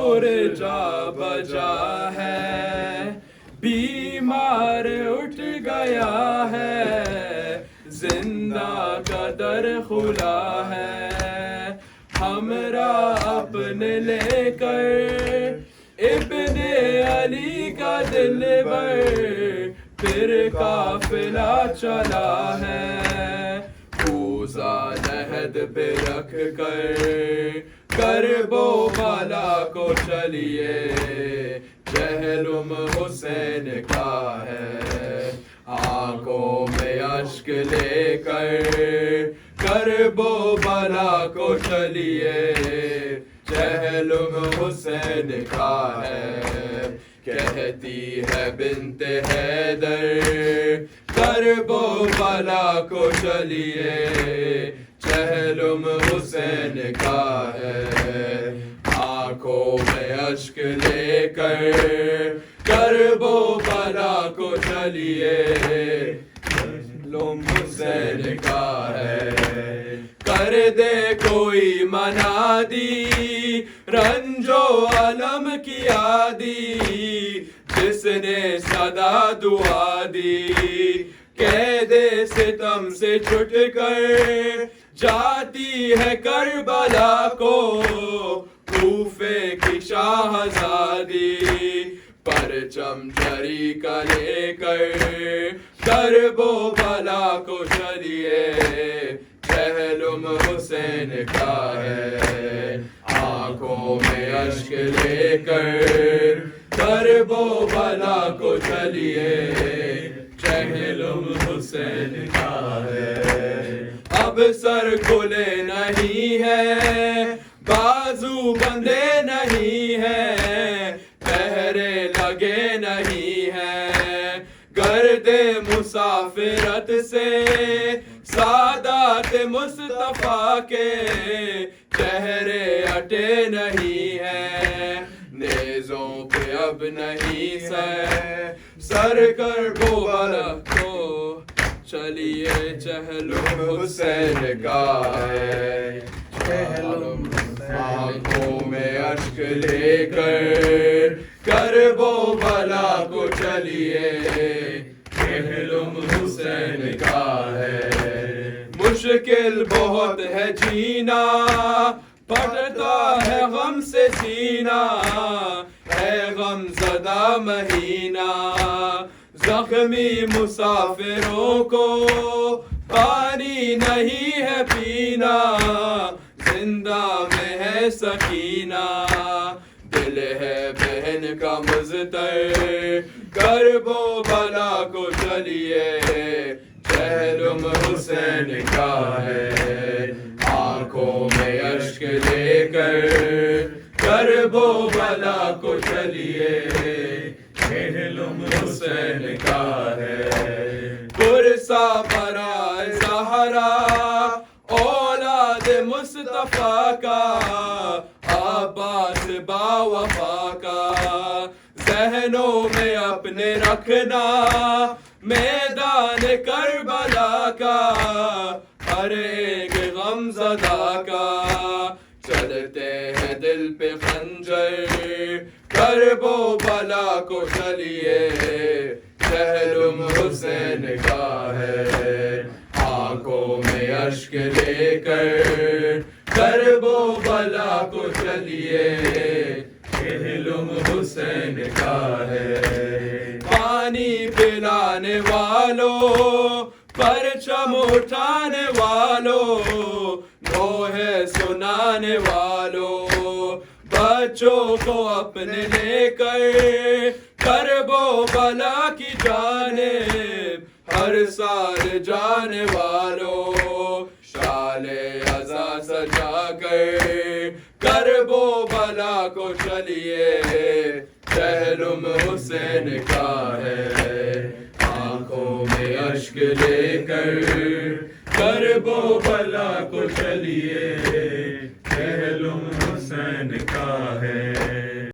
نور جا بجا ہے، بیمار اٹھ گیا ہے، زندہ کا در کھلا ہے، ہمراہ اپنے لے کر ابن علی کا دل بر پھر قافلہ چلا ہے، کوزہ لحد پہ رکھ کر کرب و بلا کو چلیے، جہلم حسین کا ہے، آنکھوں میں اشک لے کر کرب و بلا کو چلیے، جہلم حسین کا ہے، کہتی ہے بنت حیدر کرب و بلا کو چلیے، جہلم حسین کا ہے، آنکھوں میں اشک لے کر کرب و بلا کو چلیے، جہلم حسین کا ہے، کر دے کوئی منادی رنج و علم کی عادی، جس نے صدا دعا دی، قید ستم سے چھٹ کر جاتی ہے کربلا کو، کوفے کی شاہزادی، پرچم جری کا لے کر کرب و بلا کو چلیے، جہلم حسین کا ہے، آنکھوں میں اشک لے کر کرب و بلا کو چلیے، جہلم حسین کا ہے، اب سر کھلے نہیں ہے، بازو بندے نہیں ہے، پہرے لگے نہیں ہے، گرد مسافرت سے سادات مصطفیٰ کے چہرے ہٹے نہیں ہیں، نیزوں پہ اب نہیں سر کرب و بلا کو چلیے، چہلم حسین کا ہے، آنکھوں میں اشک لے کر کرب و بلا کو چلیے، چہلم حسین کا ہے، مشکل بہت ہے جینا، پھٹتا ہے غم سے سینہ، ہے غم زدہ مہینہ، زخمی مسافروں کو پانی نہیں ہے پینا، زندہ میں ہے سکینہ، دل ہے بہن کا مضطر، کرب و بلا کو چلیے، چہلم حسین کا ہے، آنکھوں میں اشک لے کر کرب و بلا کو چلیے، چہلم حسین کا ہے، پرسا برائے زہرا اولاد مصطفیٰ کا، عباس با وفا کا، ذہنوں میں اپنے رکھنا میدان کربلا کا، ہر ایک غم زدہ کا، چلتے ہیں دل پہ خنجر کرب و بلا کو چلیے، چہلم حسین کا ہے، آنکھوں میں اشک لے کر کرب و بلا کو چلیے، چہلم حسین کا ہے، پانی پلانے والوں، پرچم اٹھانے والوں، نوحے سنانے والوں، بچوں کو اپنے لے کر کرب و بلا کی جانب ہر سال جانے والوں، شال عزا سجا کر کرب و بلا کو چلیے، چہلم حسین کا ہے، آنکھوں میں اشک لے کر کرب و بلا کو چلیے، چہلم